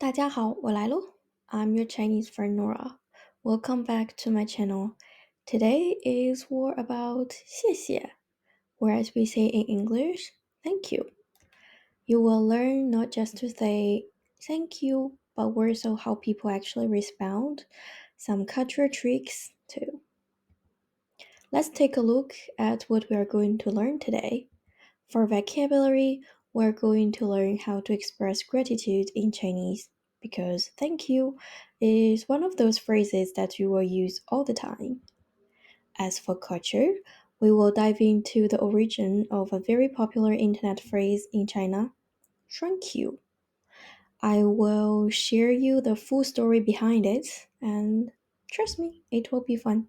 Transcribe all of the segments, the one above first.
大家好，我来喽。I'm your Chinese friend Nora. Welcome back to my channel. Today is more about 谢谢, or as we say in English, thank you. You will learn not just to say thank you, but also how people actually respond, some cultural tricks too. Let's take a look at what we are going to learn today. For vocabulary, we're going to learn how to express gratitude in Chinese because thank you is one of those phrases that you will use all the time. As for culture, we will dive into the origin of a very popular internet phrase in China, "thank you." I will share you the full story behind it, and trust me, it will be fun.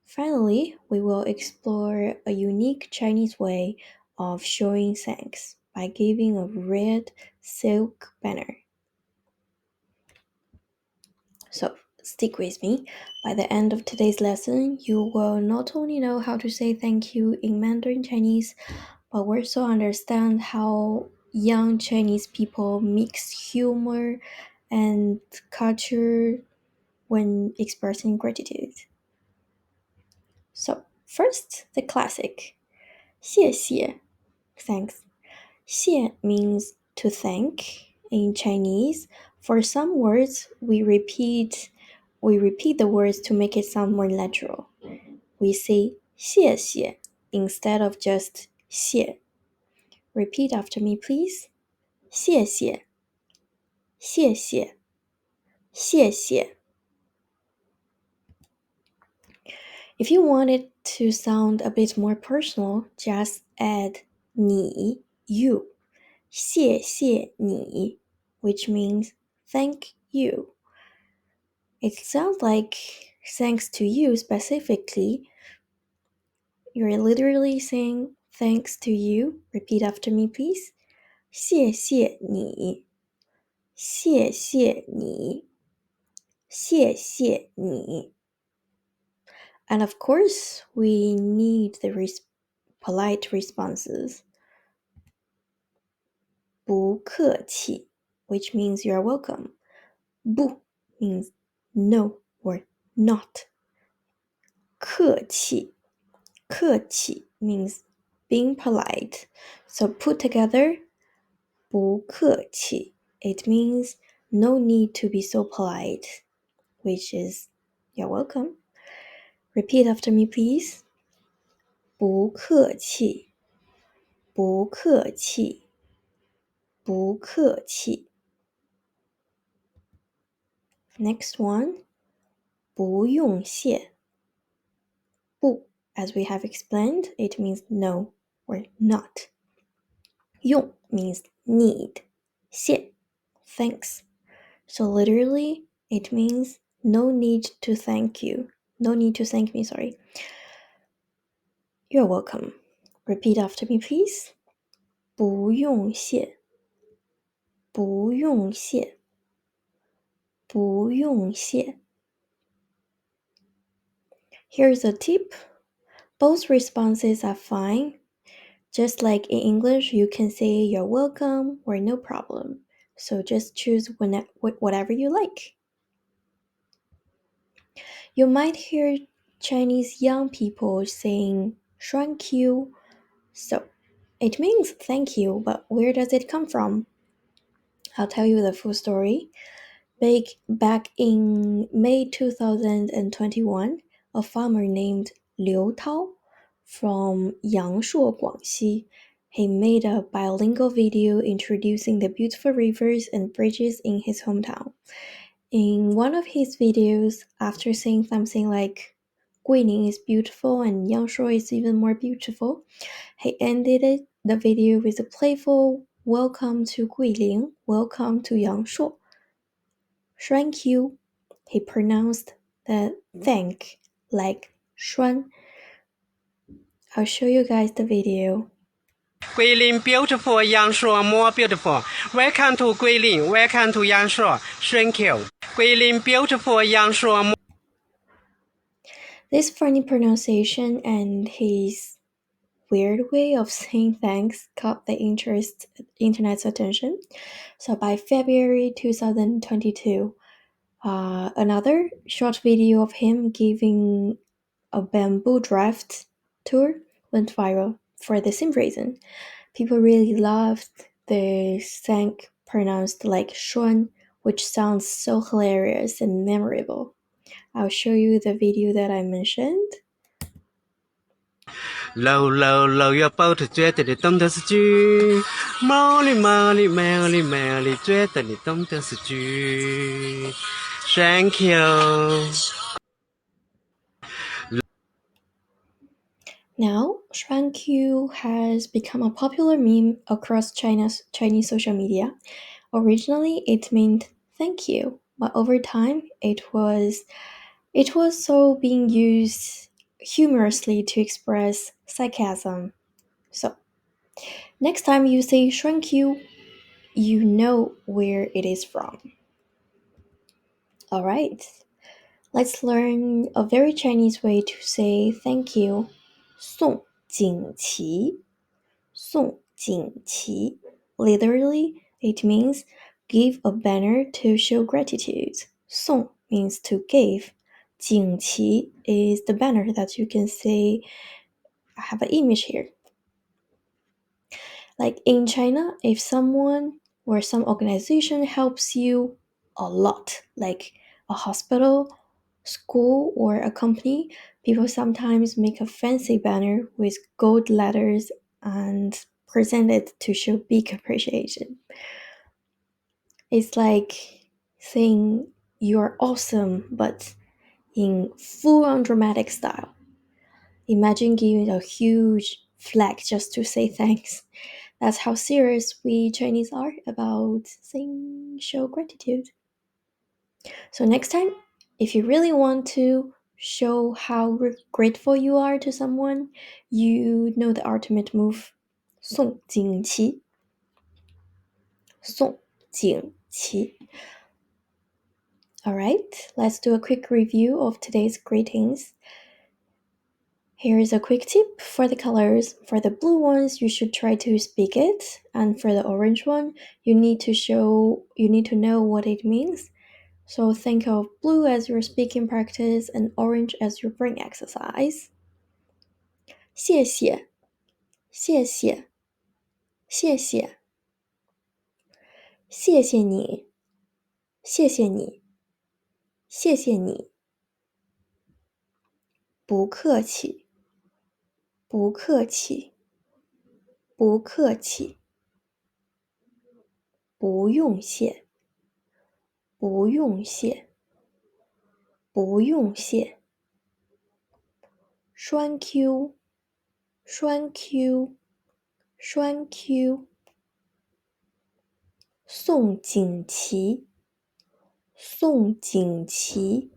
Finally, we will explore a unique Chinese way of showing thanks by giving a red silk banner. So, stick with me. By the end of today's lesson, you will not only know how to say thank you in Mandarin Chinese, but also understand how young Chinese people mix humor and culture when expressing gratitude. So, first, the classic. 谢谢, thanks. 谢 means to thank in Chinese. For some words, we repeat the words to make it sound more natural. We say 谢谢 instead of just 谢. Repeat after me, please. 谢谢,谢谢,谢谢. If you want it to sound a bit more personal, just add 你, you. 谢谢你, which means thank you. It sounds like thanks to you specifically. You're literally saying thanks to you. Repeat after me, please. 谢谢你,谢谢你,谢谢你. And of course, we need the polite responses. 不客气, which means you're welcome. 不 means no or not. 客气, 客气 means being polite. So put together, 不客气, it means no need to be so polite, which is you're welcome. Repeat after me, please. 不客气,不客气,不客气. Next one, 不用谢. 不, as we have explained, it means no or not. 用 means need. 谢, thanks. So literally, it means no need to thank you. No need to thank me, sorry. You're welcome. Repeat after me, please. 不用谢,不用谢,不用谢. Here's a tip. Both responses are fine. Just like in English, you can say you're welcome or no problem. So just choose whatever you like. You might hear Chinese young people saying 'thank you'. So it means thank you, but where does it come from? I'll tell you the full story. Back in May 2021, a farmer named Liu Tao from Yangshuo, Guangxi, he made a bilingual video introducing the beautiful rivers and bridges in his hometown. In one of his videos, after saying something like, 桂林 is beautiful and Yangshuo is even more beautiful, he ended the video with a playful, welcome to Guilin, welcome to Yangshuo. Thank you. He pronounced the thank like 栓. I'll show you guys the video. Guilin beautiful, Yangshuo more beautiful. Welcome to Guilin, welcome to Yangshuo. Thank you. Guilin beautiful, Yangshuo more. This funny pronunciation and his weird way of saying thanks caught the internet's attention. So by February 2022, another short video of him giving a bamboo draft tour went viral for the same reason. People really loved the thank pronounced like Shuan, which sounds so hilarious and memorable. I'll show you the video that I mentioned. Low, low, low your boat, 觉得你懂得是句。Molly, Molly, Molly, Molly, 觉得你懂得是句。Thank you. Now, Shuankyu has become a popular meme across Chinese social media. Originally, it meant thank you, but over time, it was so being used humorously to express sarcasm. So, next time you say Shuankyu, you know where it is from. Alright, let's learn a very Chinese way to say thank you. 送锦旗送锦旗 Literally, it means give a banner to show gratitude. 送 means to give. 锦旗 is the banner that you can see. I have an image here. Like in China, if someone or some organization helps you a lot, like a hospital, school, or a company, people sometimes make a fancy banner with gold letters and present it to show big appreciation. It's like saying you're awesome, but in full on dramatic style. Imagine giving a huge flag just to say thanks. That's how serious we Chinese are about saying show gratitude. So next time, if you really want to show how grateful you are to someone, you know the ultimate move. 送锦旗送锦旗 Alright, let's do a quick review of today's greetings. Here is a quick tip for the colors. For the blue ones, you should try to speak it, and for the orange one, you need to know what it means. So think of blue as your speaking practice and orange as your brain exercise. 谢谢,谢谢,谢谢,谢谢你,谢谢你,谢谢你,不客气,不客气,不客气,不用谢,不用谢,不用谢,栓 Q, 栓 Q, 栓 Q, 送锦旗,送锦旗,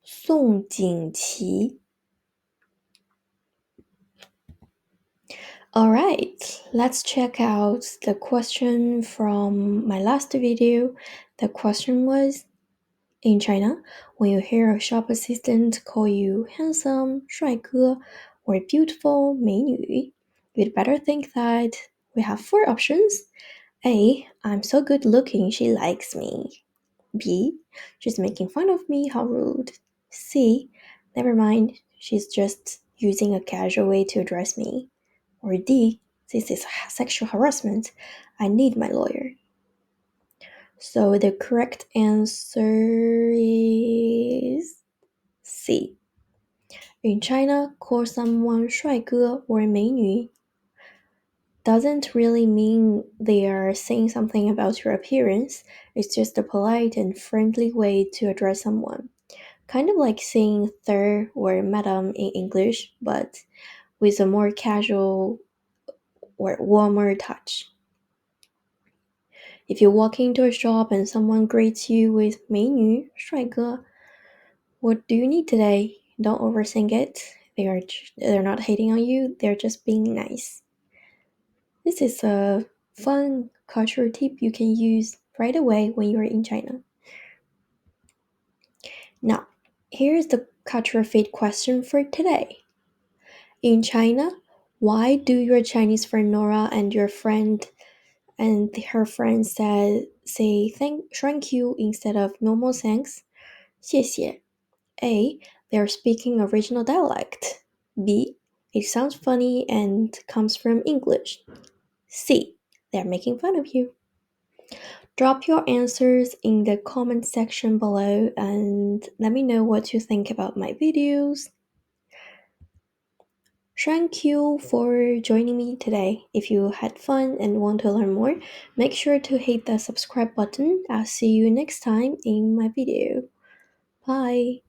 送锦旗 Alright, let's check out the question from my last video. The question was, in China, when you hear a shop assistant call you handsome, 帅哥, or beautiful, 美女, you'd better think that we have 4 options. A, I'm so good looking, she likes me. B, she's making fun of me, how rude. C, never mind, she's just using a casual way to address me. Or D, this is sexual harassment, I need my lawyer. So the correct answer is C. In China, call someone 帅哥 or 美女 doesn't really mean they are saying something about your appearance. It's just a polite and friendly way to address someone. Kind of like saying sir or madam in English, but with a more casual or warmer touch. If you walk into a shop and someone greets you with 美女,帅哥, what do you need today? Don't overthink it. They're not hating on you, they're just being nice. This is a fun cultural tip you can use right away when you're in China. Now, here's the cultural fit question for today. In China, Why do your Chinese friend Nora and your friend and her friend say thank you instead of normal thanks? 谢谢. A. They're speaking original dialect. B. It sounds funny and comes from English. C. They're making fun of you. Drop your answers in the comment section below and let me know what you think about my videos. Thank you for joining me today. If you had fun and want to learn more, make sure to hit the subscribe button. I'll see you next time in my video. Bye.